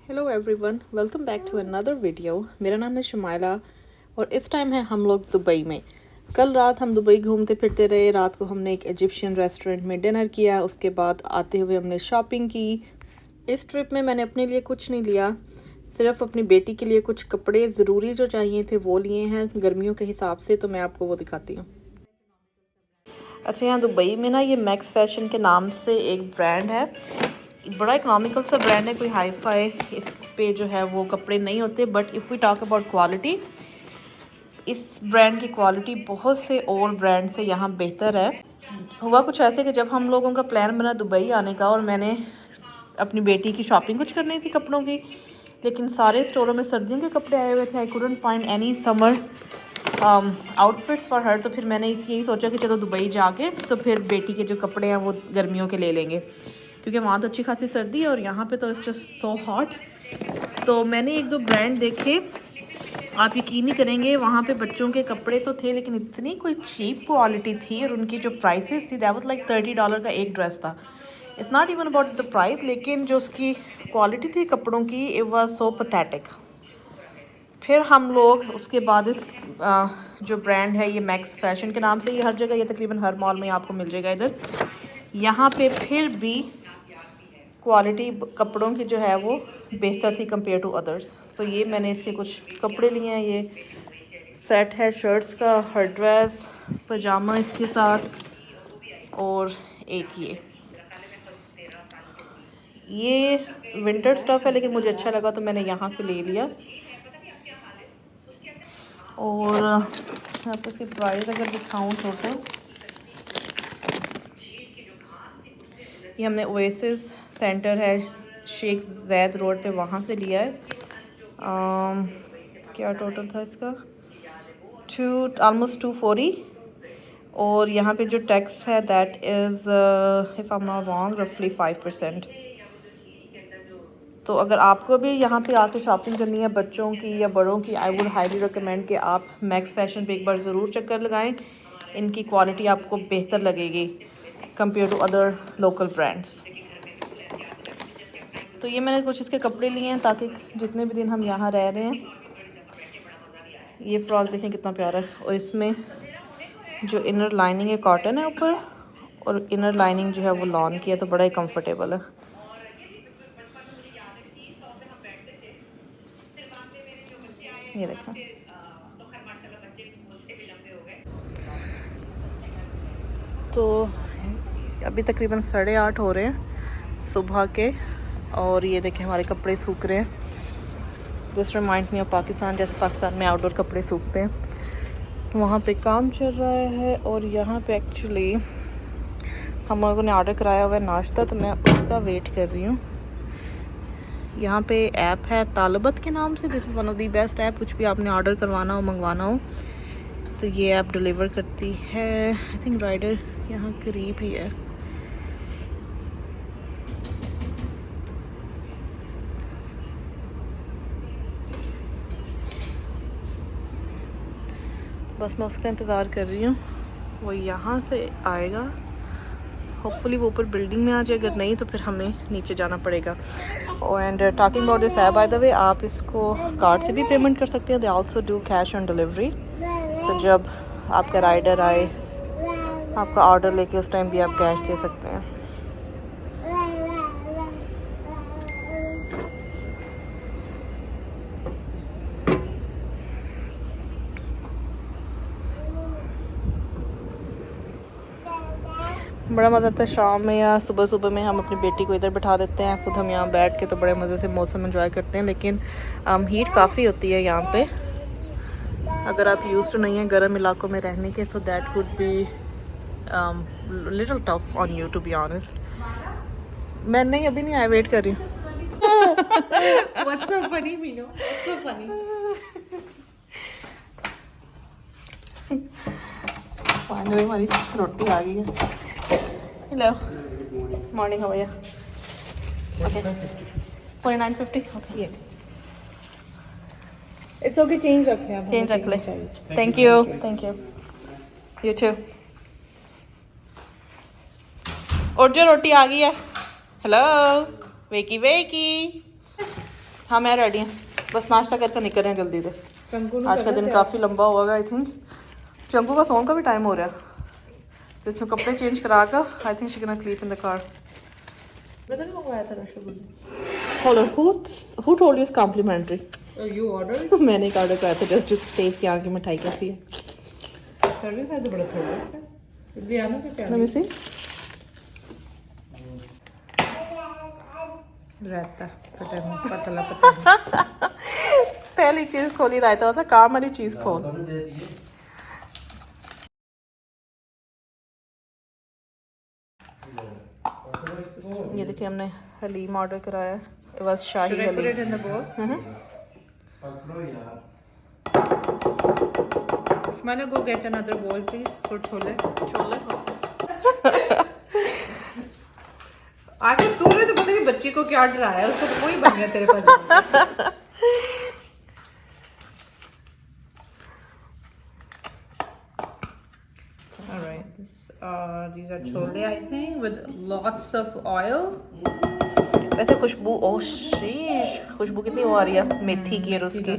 Hello everyone, welcome back to another video. मेरा नाम है शुमाइला और इस टाइम है हम लोग दुबई में। कल रात हम दुबई घूमते फिरते रहे। रात को हमने एक इजिप्शियन रेस्टोरेंट में डिनर किया। उसके बाद आते हुए हमने शॉपिंग की। इस ट्रिप में मैंने अपने लिए कुछ नहीं लिया, सिर्फ अपनी बेटी के लिए कुछ कपड़े ज़रूरी जो चाहिए थे वो लिए हैं गर्मियों के हिसाब से। तो मैं आपको वो दिखाती हूँ। अच्छा, यहाँ दुबई में ना ये मैक्स फैशन के नाम से एक ब्रांड है। बड़ा इकोनॉमिकल सा ब्रांड है, कोई हाई फाई इस पे जो है वो कपड़े नहीं होते। But if we talk about quality, इस ब्रांड की क्वालिटी बहुत से और ब्रांड से यहाँ बेहतर है। हुआ कुछ ऐसे कि जब हम लोगों का प्लान बना दुबई आने का और मैंने अपनी बेटी की शॉपिंग कुछ करनी थी कपड़ों की, लेकिन सारे स्टोरों में सर्दियों के कपड़े आए हुए थे। I couldn't find any summer outfits for her. तो फिर मैंने यही सोचा कि चलो दुबई जाके तो फिर बेटी के जो कपड़े हैं वो गर्मियों के ले लेंगे, क्योंकि वहाँ तो अच्छी खासी सर्दी है और यहाँ पे तो इट्स जस्ट सो हॉट। तो मैंने एक दो ब्रांड देखे, आप यकीन नहीं करेंगे, वहाँ पे बच्चों के कपड़े तो थे लेकिन इतनी कोई चीप क्वालिटी थी और उनकी जो प्राइसेस थी दैट वाज लाइक $30 का एक ड्रेस था। It's not even about the price, लेकिन जो उसकी क्वालिटी थी कपड़ों की, इट वाज सो पैथेटिक। फिर हम लोग उसके बाद इस जो ब्रांड है ये मैक्स फैशन के नाम से, ये हर जगह, ये तकरीबन हर मॉल में आपको मिल जाएगा इधर। यहाँ पे फिर भी क्वालिटी कपड़ों की जो है वो बेहतर थी कंपेयर टू अदर्स। सो ये मैंने इसके कुछ कपड़े लिए हैं। ये सेट है शर्ट्स का, हर ड्रेस, पजामा इसके साथ, और एक ये विंटर स्टफ़ है लेकिन मुझे अच्छा लगा तो मैंने यहाँ से ले लिया। और आपको इसके प्राइस अगर दिखाऊँ तो ये हमने ओएसिस सेंटर है शेख ज़ैद रोड पे, वहाँ से लिया है। क्या टोटल था इसका, ऑलमोस्ट 240। और यहाँ पे जो टैक्स है that is if I am not wrong रफली 5%। तो अगर आपको भी यहाँ पे आके शॉपिंग करनी है बच्चों की या बड़ों की, आई वुड हाईली रिकमेंड कि आप मैक्स फैशन पे एक बार ज़रूर चक्कर लगाएं। इनकी क्वालिटी आपको बेहतर लगेगी compare to other local brands. तो ये मैंने कुछ इसके कपड़े लिए हैं ताकि जितने भी दिन हम यहाँ रह रहे हैं। ये फ्रॉक देखें कितना प्यारा है, और इसमें जो इनर लाइनिंग है कॉटन है ऊपर, और इनर लाइनिंग जो है वो लॉन की है, तो बड़ा ही कंफर्टेबल है। ये देखा। तो अभी तकरीबन 8:30 हो रहे हैं सुबह के, और ये देखें हमारे कपड़े सूख रहे हैं। This remind me of Pakistan, जैसे पाकिस्तान में आउटडोर कपड़े सूखते हैं, तो वहाँ पे काम चल रहा है। और यहाँ पे एक्चुअली हम लोगों ने ऑर्डर कराया हुआ है नाश्ता, तो मैं उसका वेट कर रही हूँ। यहाँ पे ऐप है तालबत के नाम से, this is one of the best app. कुछ भी आपने ऑर्डर करवाना हो, मंगवाना हो, तो ये ऐप डिलीवर करती है। आई थिंक राइडर यहाँ करीब ही है। बस मैं उसका इंतज़ार कर रही हूँ, वो यहाँ से आएगा। होपफुली वो ऊपर बिल्डिंग में आ जाए, अगर नहीं तो फिर हमें नीचे जाना पड़ेगा। And talking about this app, by the way, आप इसको कार्ड से भी पेमेंट कर सकते हैं। They also do cash on delivery. तो जब आपका राइडर आए आपका ऑर्डर लेके, उस टाइम भी आप कैश दे सकते हैं। बड़ा मज़ा आता है शाम में या सुबह सुबह में, हम अपनी बेटी को इधर बिठा देते हैं, खुद हम यहाँ बैठ के तो बड़े मज़े से मौसम एंजॉय करते हैं। लेकिन हीट काफ़ी होती है यहाँ पे, अगर आप यूज्ड नहीं हैं गर्म इलाकों में रहने के, so that could be little tough on you to be honest. मैं नहीं, अभी नहीं आया, वेट कर रही हूँ। What's so funny, Mino? What's so funny? Finally हमारी रोटी आ गई है। Hello, morning, how are you? Okay, 49.50। Okay, ये It's okay, change रखें आप। चेंज रख ले। Thank you, thank you. You too. और जो रोटी आ गई है। हेलो, वेकी वेकी। हाँ मैं रेडी हूँ, बस नाश्ता करके निकल रहे हैं जल्दी से। आज का दिन काफ़ी लंबा होगा आई थिंक। चंकू का सोने का भी टाइम हो रहा है, तो इसमें कपड़े चेंज करा कर I think she can sleep in the car. मैंने मंगवाया था रसगुल्ले। Who told you it's complimentary? You ordered? मैंने एक ऑर्डर कराया था जस्ट टू टेस्ट यहाँ की मिठाई कैसी है। सर्विस है तो बड़ा थोड़ा इसका। लियानो के क्या? Let me see. रहता पतला पतला। पहली चीज खोली रहता होता, काम वाली चीज खोल। ये देखिए हमने हलीम ऑर्डर कराया है, बस शाही Should I put haleem. it in the bowl? Shmana, go get another bowl, please, for chole. Chole आखिर तूने तो पता नहीं बच्ची को क्या डराया है, उसको तो कोई बन गया तेरे पास। All right, these are chole, I think, with lots of oil. वैसे खुशबू, ओ शीश, खुशबू कितनी वो आ रही है मेथी की और उसकी।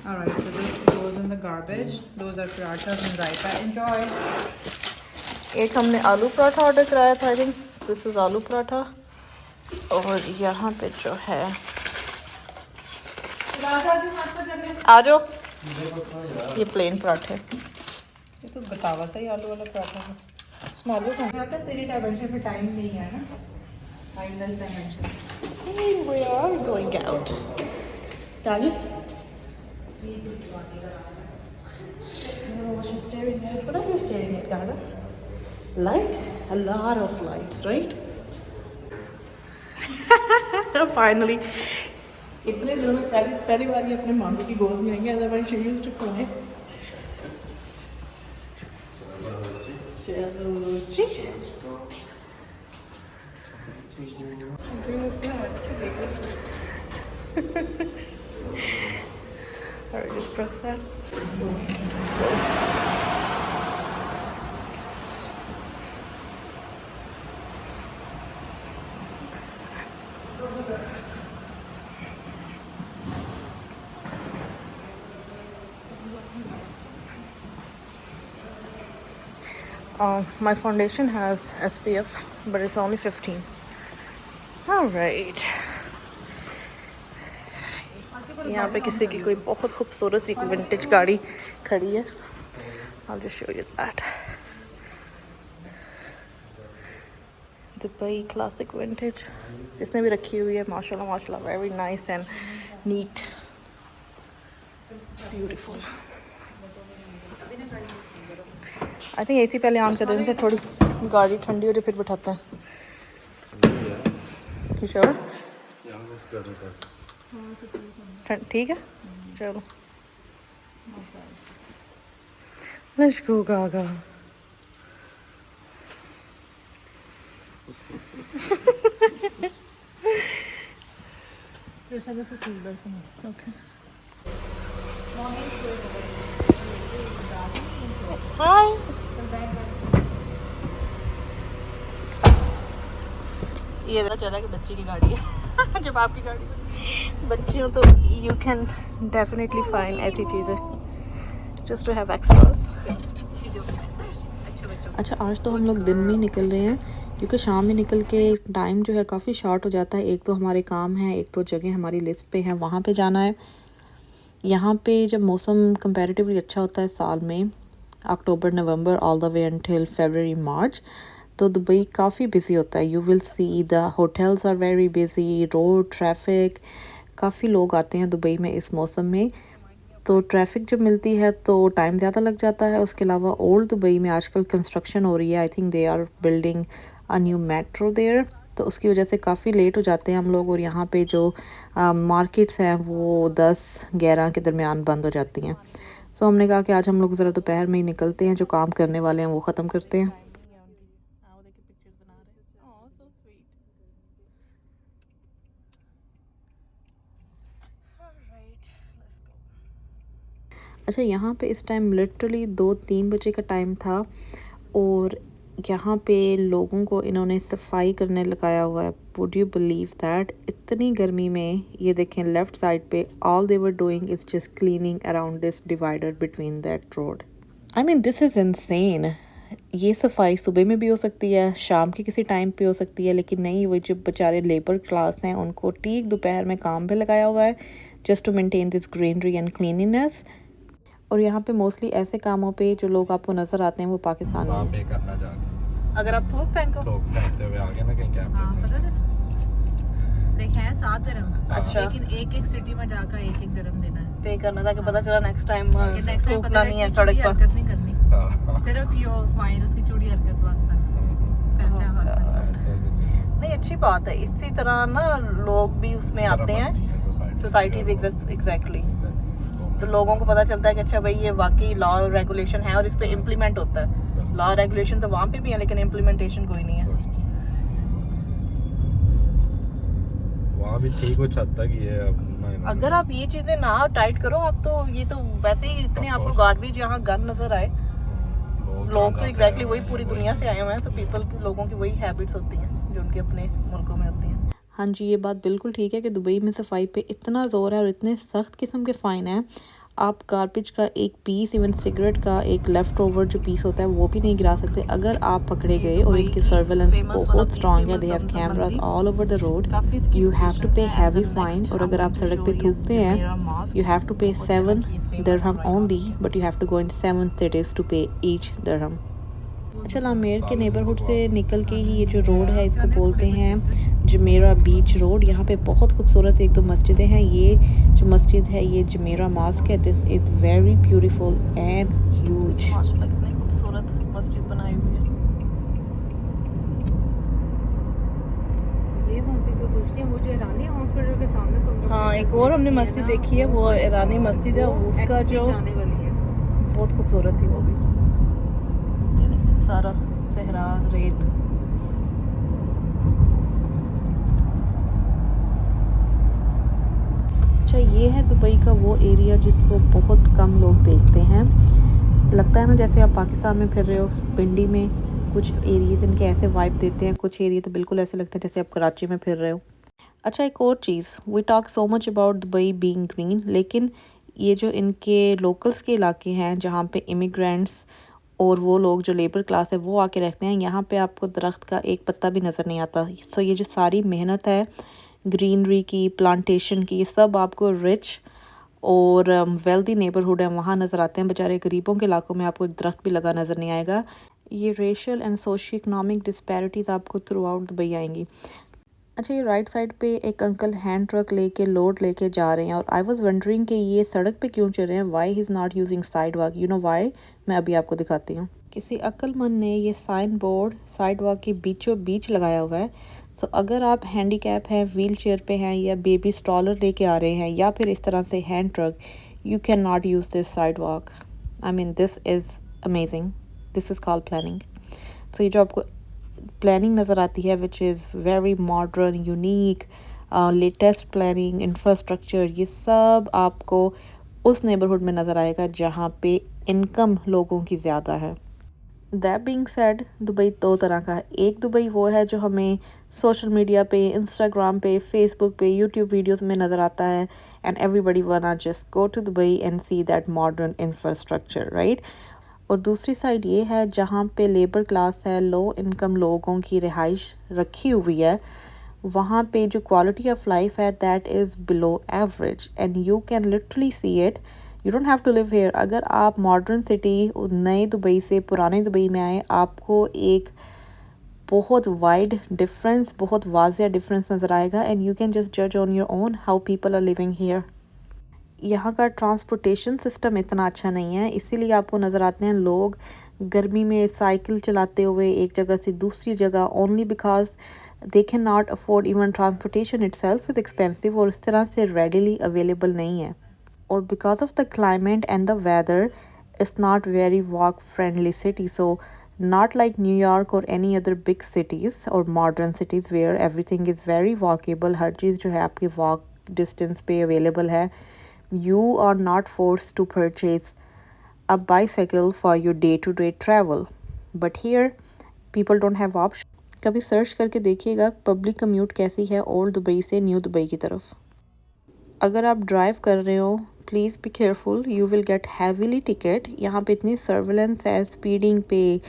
All right, so this goes in the garbage. Those are parathas and raita. Enjoy. एक हमने आलू पराठा ऑर्डर कराया था, आई थिंक दिस इज आलू पराठा। और यहाँ पे जो है आ जाओ, ये प्लेन पराठे। ये तो बतावा सही आलू वाला पराठा है। स्मॉलू का है तो तेरी डायमेंशन में टाइम नहीं है ना, timeless dimension. We are going out. Dali? Oh, she's staring at. What are you staring at, Gaga? Light? A lot of lights, right? Finally. इतने दिनों में पहली बार ये अपने मामी की गोद में आएंगे, otherwise she used to cry. चलो जी। Alright, just press that. My foundation has SPF, but it's only 15. Alright. यहाँ पे किसी की कोई बहुत खूबसूरत सी विंटेज गाड़ी खड़ी है। I'll just show you that. Dubai classic vintage, जिसने भी रखी हुई है माशाल्लाह माशाल्लाह, very nice and neat, beautiful. I think AC पहले ऑन कर देने से थोड़ी गाड़ी ठंडी हो जाए फिर बिठाते हैं। श्योर? ठीक है, चलो let's go Gaga. Okay. Hi. ये पता चला कि बच्ची की गाड़ी है। जब आपकी गाड़ी बच्ची हो तो यू कैन डेफिनेटली फाइंड ऐसी चीज़ें जस्ट टू हैव एक्स्ट्रास। अच्छा, आज तो हम लोग दिन में निकल रहे हैं क्योंकि शाम में निकल के टाइम जो है काफ़ी शॉर्ट हो जाता है। एक तो हमारे काम है, एक तो जगह हमारी लिस्ट पे है, वहाँ पे जाना है। यहाँ पे जब मौसम कंपैरेटिवली अच्छा होता है साल में, October November all the way until February March, तो दुबई काफ़ी बिजी होता है। You will see the hotels are very busy, road traffic, काफ़ी लोग आते हैं दुबई में इस मौसम में, तो ट्रैफिक जब मिलती है तो टाइम ज़्यादा लग जाता है। उसके अलावा ओल्ड दुबई में आजकल कंस्ट्रक्शन हो रही है, I think they are building a new metro there, तो उसकी वजह से काफ़ी लेट हो जाते हैं हम लोग। और यहाँ पे जो मार्केट्स हैं वो 10-11 के दरमियान बंद हो जाती हैं। सो हमने कहा कि आज हम लोग ज़रा दोपहर में ही निकलते हैं, जो काम करने वाले हैं वो ख़त्म करते हैं। अच्छा, यहाँ पे इस टाइम लिटरली 2-3 बजे का टाइम था और यहाँ पे लोगों को इन्होंने सफाई करने लगाया हुआ है। Would you believe that? इतनी गर्मी में ये देखें लेफ़्ट साइड पे all they were doing is just cleaning around this divider between that road. I mean this is insane. ये सफाई सुबह में भी हो सकती है, शाम के किसी टाइम पे हो सकती है, लेकिन नहीं, वो जो बेचारे लेबर क्लास हैं उनको ठीक दोपहर में काम पे लगाया हुआ है just to maintain this greenery and cleanliness. और यहाँ पे मोस्टली ऐसे कामों पे जो लोग आपको नज़र आते हैं वो पाकिस्तानी वहाँ हैं। पे करना जाके अगर आप थोक फेंको ठोक फेंकते हुए आ गए ना कहीं कैमरे हाँ में। पता था देख है 7 दिरहम। अच्छा। लेकिन एक सिटी में जाकर एक दिरहम देना है। पे करना था कि पता चला नेक्स्ट टाइम कि नेक्स्ट टाइम थूकना पता नहीं है है सड़क पर। हरकत नहीं करनी, हाँ। सिर्फ यो फाइन उसकी चूड़ी हरकत वास्ता पैसे Oh, हाथ में। ऐसा भी नहीं। नहीं, अच्छी बात है। इसी तरह ना लोग भी उसमें इस तरह आते हैं, बनती है सोसाइटीज एग्जैक्टली। तो लोगों को पता चलता है कि अच्छा भाई ये वाकई लॉ और रेगुलेशन है और इस पे इम्प्लीमेंट होता है। लॉ रेगुलेशन तो वहाँ पे भी है लेकिन इम्प्लीमेंटेशन कोई नहीं है। वहाँ भी ठीक हो हद तक ही है अब। अगर आप ये चीज़ें ना टाइट करो आप तो ये तो वैसे ही इतने Of आपको course. गार्बेज यहाँ गन नज़र आए। लोग तो एग्जैक्टली वही पूरी दुनिया से आए हुए हैं, सब लोगों की वही हैबिट्स होती हैं जो उनके अपने मुल्कों में होती हैं। हाँ जी, ये बात बिल्कुल ठीक है कि दुबई में सफाई पे इतना ज़ोर है और इतने सख्त किस्म के फ़ाइन हैं। आप गार्बेज का एक पीस, इवन सिगरेट का एक लेफ़्ट ओवर जो पीस होता है वो भी नहीं गिरा सकते अगर आप पकड़े गए। और इनकी सर्वेलेंस बहुत स्ट्रॉन्ग है। They have cameras all over the road. You have to pay heavy fine. और अगर आप सड़क पे थूकते हैं you have to pay 7 dirham only, but you have to go in 7 cities to pay each dirham. अच्छा, La Mer के neighbourhood से निकल के ही ये जो रोड है इसको बोलते हैं जमेरा बीच रोड। यहाँ पे बहुत खूबसूरत एक दो मस्जिदें हैं। ये जो मस्जिद है ये जमेरा मॉस्क है। This is very beautiful and huge. माशाल्लाह कितनी खूबसूरत मस्जिद बनाई हुई है। ये मस्जिद तो कुछ नहीं, वो जो ईरानी हॉस्पिटल के सामने तुम लोग हाँ, एक और हमने मस्जिद देखी है, वो ईरानी मस्जिद है। उसका जो जाने वाली है। बहुत खूबसूरत थी वो भी। ये देखें सारा सहरा रेत। अच्छा, ये है दुबई का वो एरिया जिसको बहुत कम लोग देखते हैं। लगता है ना जैसे आप पाकिस्तान में फिर रहे हो। पिंडी में कुछ एरियाज इनके ऐसे वाइब देते हैं, कुछ एरिया तो बिल्कुल ऐसे लगता है जैसे आप कराची में फिर रहे हो। अच्छा, एक और चीज़, we talk so much about Dubai being green, लेकिन ये जो इनके लोकल्स के इलाके हैं जहाँ पे इमिग्रेंट्स और वो लोग जो लेबर क्लास है वो आके रहते हैं, यहाँ पे आपको दरख्त का एक पत्ता भी नज़र नहीं आता। सो ये जो सारी मेहनत है ग्रीनरी की, प्लांटेशन की, ये सब आपको रिच और वेल्दी नेबरहुड है वहाँ नज़र आते हैं। बेचारे गरीबों के इलाकों में आपको एक दरख्त भी लगा नज़र नहीं आएगा। ये racial and socio economic disparities आपको थ्रू आउट दुबई आएंगी। अच्छा, ये राइट साइड पे एक अंकल हैंड ट्रक लेके लोड लेके जा रहे हैं और आई वाज वंडरिंग कि ये सड़क पे क्यों चल रहे हैं। Why he is not using side walk, you know why? मैं अभी आपको दिखाती हूँ। किसी अक्लमंद ने ये साइन बोर्ड साइड वॉक के बीचों बीच लगाया हुआ है। सो अगर आप हैंडीकैप हैं, व्हील चेयर पे हैं या बेबी स्ट्रॉलर लेके आ रहे हैं या फिर इस तरह से hand truck, you can not use this sidewalk. I mean this is amazing, this is called planning. सो ये जो आपको प्लानिंग नज़र आती है which is very modern, unique, latest planning, infrastructure, ये सब आपको उस नेबरहुड में नज़र आएगा जहाँ पे इनकम लोगों की ज़्यादा है। दैट बीइंग सेड, दुबई दो तरह का है। एक दुबई वो है जो हमें सोशल मीडिया पे, इंस्टाग्राम पे, फेसबुक पे, यूट्यूब वीडियोस में नज़र आता है and everybody wanna just go to Dubai and see that modern infrastructure, right. और दूसरी साइड ये है जहाँ पे लेबर क्लास है, लो इनकम लोगों की रिहाइश रखी हुई है। वहाँ पे जो क्वालिटी ऑफ लाइफ है that is below average and you can literally see it. You don't have to live here. अगर आप मॉडर्न सिटी नए दुबई से पुराने दुबई में आए, आपको एक बहुत वाइड डिफरेंस, बहुत वाज़िया डिफरेंस नज़र आएगा एंड यू कैन जस्ट जज on your own how people are living here. यहाँ का ट्रांसपोर्टेशन सिस्टम इतना अच्छा नहीं है, इसीलिए आपको नज़र आते हैं लोग गर्मी में साइकिल चलाते हुए एक जगह से दूसरी जगह, only because they can not afford even transportation itself is expensive और इस तरह से रेडिली अवेलेबल नहीं है। और because of the climate and the whether it's not very walk friendly city. So not like New York or any other big cities or modern cities where everything is very walkable, हर चीज़ जो है आपकी walk distance पे available है। You are not forced to purchase a bicycle for your day-to-day travel. But here, people don't have option. कभी search करके देखिएगा public commute कैसी है ओल्ड दुबई से न्यू दुबई की तरफ। अगर आप ड्राइव कर रहे हो please be careful, you will get heavily ticket. यहाँ पे इतनी सर्विलेंस है स्पीडिंग पे,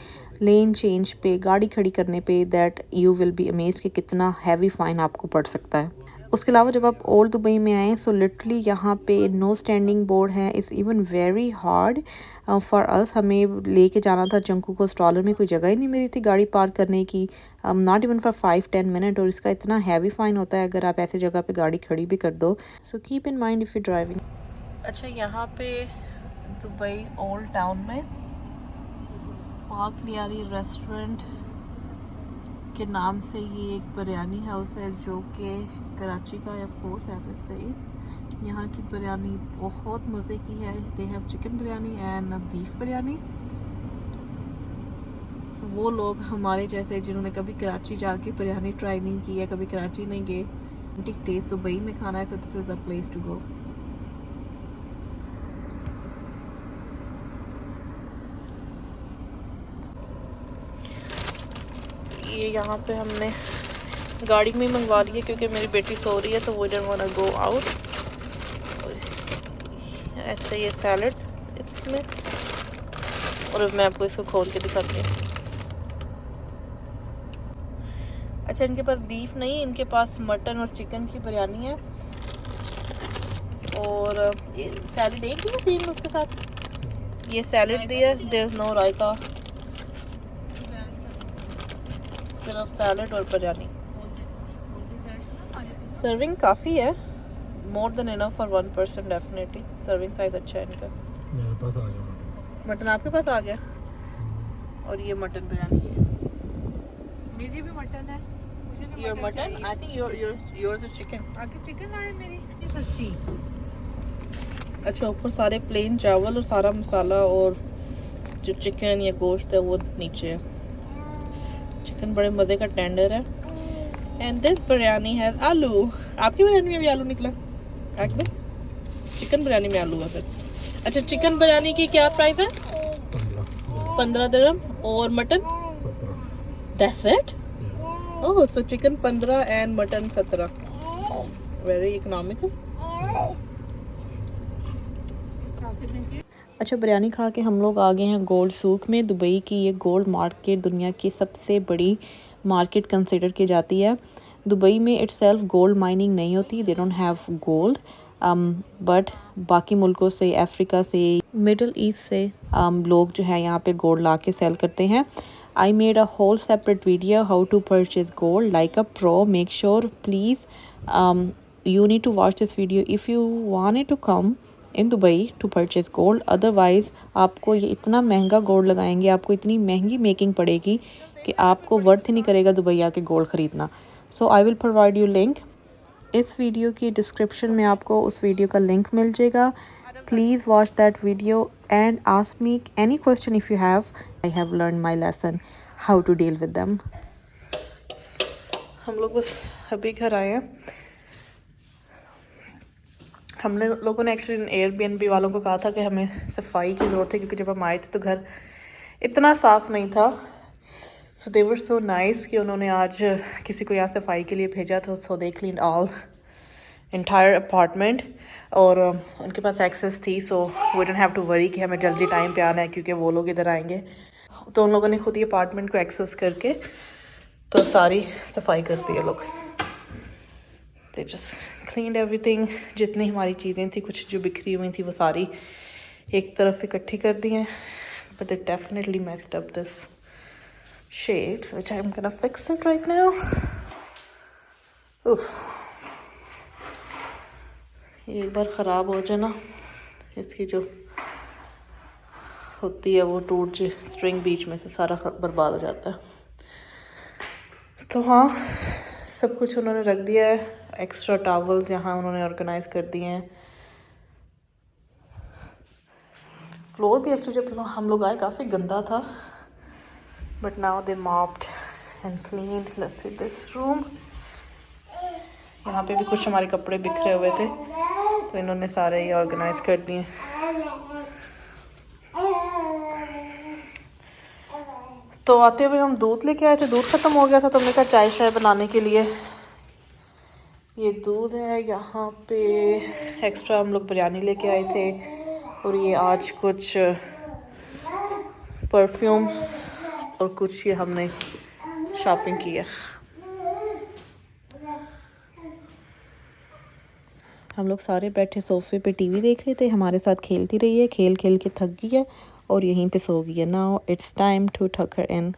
लेन चेंज पे, गाड़ी खड़ी करने पे, that you will be amazed कि कितना हैवी फ़ाइन आपको पड़ सकता है। उसके अलावा जब आप ओल्ड दुबई में आएँ सो लिटरली यहाँ पे नो स्टैंडिंग बोर्ड है। It's even very hard for us. हमें लेके जाना था जंकू को स्टॉलर में, कोई जगह ही नहीं मिली थी गाड़ी पार्क करने की, नॉट इवन फॉर 5-10 मिनट। और इसका इतना हैवी फ़ाइन होता है अगर आप ऐसी जगह पे गाड़ी खड़ी भी कर दो। So keep in mind if you driving. अच्छा, यहाँ पे दुबई ओल्ड टाउन में पाक लियारी रेस्टोरेंट के नाम से ये एक बिरयानी हाउस है जो कि कराची का है, of course as it says. यहाँ की बिरयानी बहुत मज़े की है। They have chicken biryani and beef biryani. वो लोग हमारे जैसे जिन्होंने कभी कराची जाके बिरयानी ट्राई नहीं की है, कभी कराची नहीं गए, ऑथेंटिक टेस्ट दुबई में खाना है, so this is a place to go. ये यहाँ पे हमने गाड़ी में मंगवा लिया क्योंकि मेरी बेटी सो रही है तो वो don't want to go out. ऐसे ये सैलड इसमें, और मैं आपको इसको खोल के दिखाती हूँ। अच्छा, इनके पास बीफ नहीं, इनके पास मटन और चिकन की बिरयानी है। और ये सैलड एक ही तीन उसके साथ ये सैलड दिया, देयर इज नो रायता, सिर्फ सैलड और बिरयानी। सर्विंग काफ़ी है, more than enough for 1 person definitely. Serving size अच्छा है इनका। मेरे पास आ गया मटन आपके पास आ गया, और ये मटन बिरयानी है। मेरी भी मटन है, मुझे भी your mutton, I think yours is chicken. आगे चिकन आए मेरी सस्ती। अच्छा, ऊपर सारे प्लेन चावल और सारा मसाला, और जो चिकन या गोश्त है वो नीचे है। चिकन बड़े मज़े का टेंडर है। एंड दिस बिरयानी है आलू। आपकी बिरयानी में भी आलू निकला में? चिकन बिरयानी में आलू है फिर। अच्छा, चिकन बिरयानी की क्या प्राइस है? 15 दिरहम। और mutton 17। That's it? Oh, so chicken 15 and mutton 17। Very economical. अच्छा, बिरयानी खा के हम लोग आ गए हैं गोल्ड सूक में। दुबई की ये गोल्ड मार्केट दुनिया की सबसे बड़ी मार्केट कंसिडर की जाती है। दुबई में इटसेल्फ गोल्ड माइनिंग नहीं होती, they don't have gold, but बाकी मुल्कों से, अफ्रीका से, मिडल ईस्ट से लोग जो है यहाँ पे गोल्ड ला के सेल करते हैं। I made a whole separate video how to purchase gold like a pro. Make sure please you need to watch this video if you wanted to come in Dubai to purchase gold. Otherwise आपको ये इतना महंगा gold लगाएंगे, आपको इतनी महंगी making पड़ेगी कि आपको वर्थ ही नहीं करेगा दुबई आके गोल्ड ख़रीदना। So I will provide you link. इस वीडियो की डिस्क्रिप्शन में आपको उस वीडियो का लिंक मिल जाएगा। Please watch that video and ask me any question if you have. I have learn my lesson how to deal with them. हम लोग बस अभी घर आए हैं। हमने लोगों ने एक्चुअली एयरबीएनबी वालों को कहा था कि हमें सफाई की ज़रूरत है क्योंकि जब हम आए थे तो घर इतना साफ़ नहीं था। सो दे वर सो नाइस कि उन्होंने आज किसी को यहाँ सफाई के लिए भेजा, तो so they clean all entire apartment. और उनके पास एक्सेस थी, so we don't have to worry कि हमें जल्दी टाइम पे आना है क्योंकि वो लोग इधर आएंगे। तो उन लोगों ने खुद ही अपार्टमेंट को एक्सेस करके तो सारी सफाई कर दी है लोग। They just cleaned everything. जितनी हमारी चीज़ें थी, कुछ जो बिखरी हुई थी, वो सारी एक तरफ इकट्ठी कर दी हैं। But it definitely messed up this shades which I'm gonna fix it right now. ये एक बार ख़राब हो जाए ना, इसकी जो होती है वो टूट जाए, स्ट्रिंग बीच में से सारा बर्बाद हो जाता है। तो हाँ, सब कुछ उन्होंने रख दिया है। एक्स्ट्रा टॉवल्स यहाँ उन्होंने ऑर्गेनाइज कर दिए हैं। फ्लोर भी एक्चुअली जब हम लोग आए काफ़ी गंदा था, but now they mopped and cleaned. Let's see this room. यहाँ पे भी कुछ हमारे कपड़े बिखरे हुए थे तो इन्होंने सारे ये ऑर्गेनाइज कर दिए। तो आते हुए हम दूध लेके आए थे, दूध ख़त्म हो गया था तो हमने कहा चाय शाय बनाने के लिए ये दूध है। यहाँ पे एक्स्ट्रा हम लोग बिरयानी लेके आए थे और ये आज कुछ परफ्यूम और कुछ ये हमने शॉपिंग की है। हम लोग सारे बैठे सोफ़े पे टीवी देख रहे थे, हमारे साथ खेलती रही है, खेल खेल के थक गई है और यहीं पे सो गई है। नाउ इट्स टाइम टू टक हर इन।